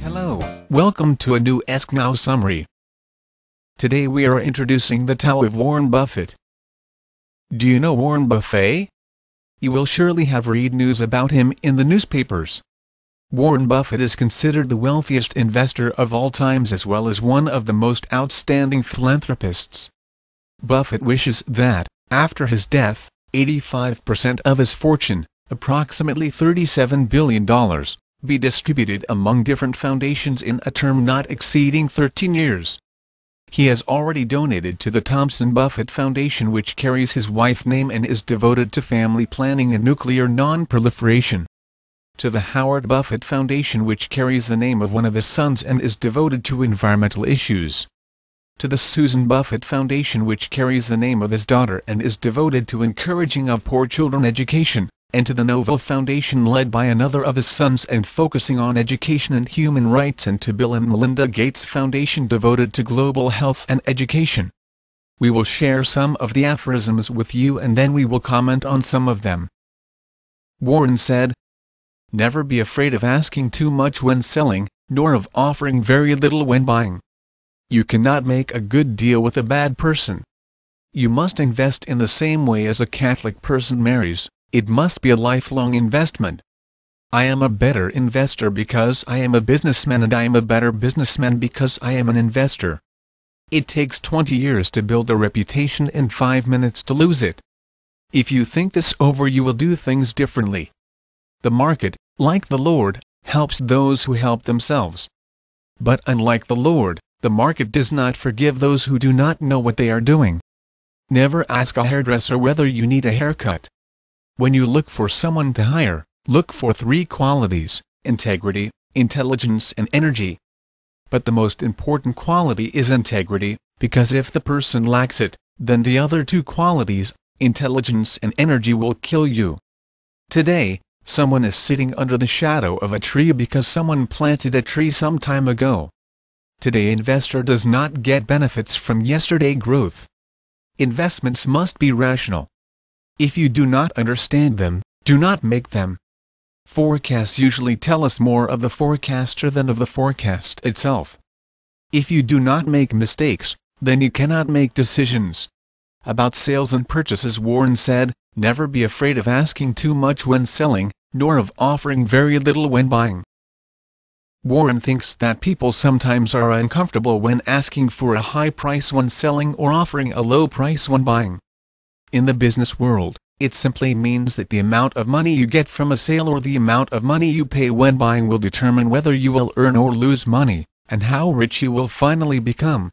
Hello, welcome to a new Ask Now summary. Today we are introducing the Tao of Warren Buffett. Do you know Warren Buffett? You will surely have read news about him in the newspapers. Warren Buffett is considered the wealthiest investor of all times as well as one of the most outstanding philanthropists. Buffett wishes that, after his death, 85% of his fortune, approximately $37 billion, be distributed among different foundations in a term not exceeding 13 years. He has already donated to the Thomson Buffett Foundation, which carries his wife's name and is devoted to family planning and nuclear non-proliferation. To the Howard Buffett Foundation, which carries the name of one of his sons and is devoted to environmental issues. To the Susan Buffett Foundation, which carries the name of his daughter and is devoted to encouraging of poor children education, and to the Nova Foundation led by another of his sons and focusing on education and human rights, and to Bill and Melinda Gates Foundation devoted to global health and education. We will share some of the aphorisms with you and then we will comment on some of them. Warren said, "Never be afraid of asking too much when selling, nor of offering very little when buying. You cannot make a good deal with a bad person. You must invest in the same way as a Catholic person marries. It must be a lifelong investment. I am a better investor because I am a businessman, and I am a better businessman because I am an investor. It takes 20 years to build a reputation and 5 minutes to lose it. If you think this over, you will do things differently. The market, like the Lord, helps those who help themselves. But unlike the Lord, the market does not forgive those who do not know what they are doing. Never ask a hairdresser whether you need a haircut. When you look for someone to hire, look for 3 qualities: integrity, intelligence and energy. But the most important quality is integrity, because if the person lacks it, then the other 2 qualities, intelligence and energy, will kill you. Today, someone is sitting under the shadow of a tree because someone planted a tree some time ago. Today, investor does not get benefits from yesterday growth. Investments must be rational. If you do not understand them, do not make them. Forecasts usually tell us more of the forecaster than of the forecast itself. If you do not make mistakes, then you cannot make decisions. About sales and purchases, Warren said, "Never be afraid of asking too much when selling, nor of offering very little when buying." Warren thinks that people sometimes are uncomfortable when asking for a high price when selling or offering a low price when buying. In the business world, it simply means that the amount of money you get from a sale or the amount of money you pay when buying will determine whether you will earn or lose money, and how rich you will finally become.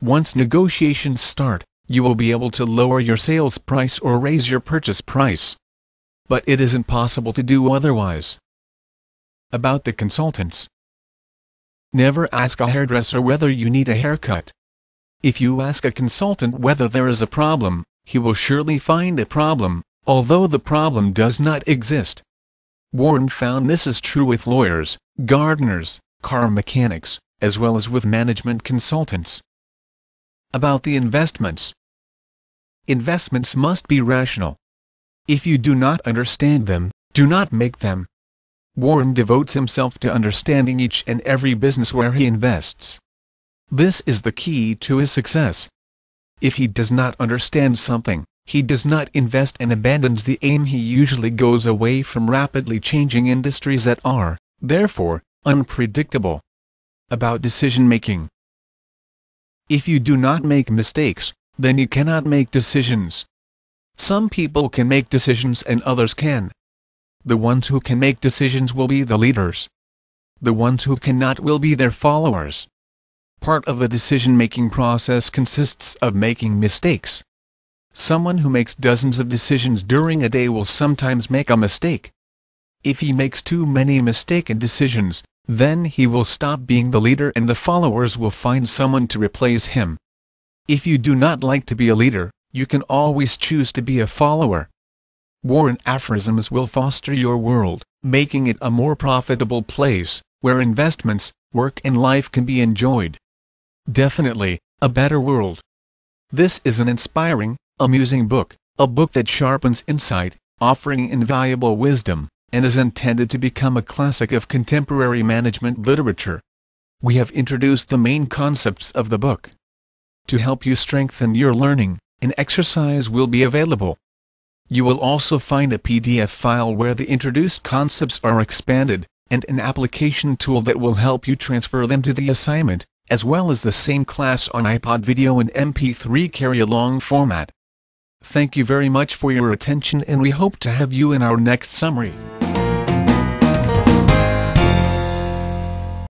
Once negotiations start, you will be able to lower your sales price or raise your purchase price. But it isn't possible to do otherwise. About the consultants. Never ask a hairdresser whether you need a haircut. If you ask a consultant whether there is a problem, he will surely find a problem, although the problem does not exist. Warren found this is true with lawyers, gardeners, car mechanics, as well as with management consultants. About the investments. Investments must be rational. If you do not understand them, do not make them. Warren devotes himself to understanding each and every business where he invests. This is the key to his success. If he does not understand something, he does not invest and abandons the aim. He usually goes away from rapidly changing industries that are, therefore, unpredictable. About decision-making. If you do not make mistakes, then you cannot make decisions. Some people can make decisions and others can. The ones who can make decisions will be the leaders. The ones who cannot will be their followers. Part of the decision-making process consists of making mistakes. Someone who makes dozens of decisions during a day will sometimes make a mistake. If he makes too many mistaken decisions, then he will stop being the leader and the followers will find someone to replace him. If you do not like to be a leader, you can always choose to be a follower. Warren aphorisms will foster your world, making it a more profitable place, where investments, work and life can be enjoyed. Definitely, a better world. This is an inspiring, amusing book, a book that sharpens insight, offering invaluable wisdom. and is intended to become a classic of contemporary management literature. We have introduced the main concepts of the book. To help you strengthen your learning, an exercise will be available. You will also find a PDF file where the introduced concepts are expanded, and an application tool that will help you transfer them to the assignment, as well as the same class on iPod video and MP3 carry-along format. Thank you very much for your attention, and we hope to have you in our next summary.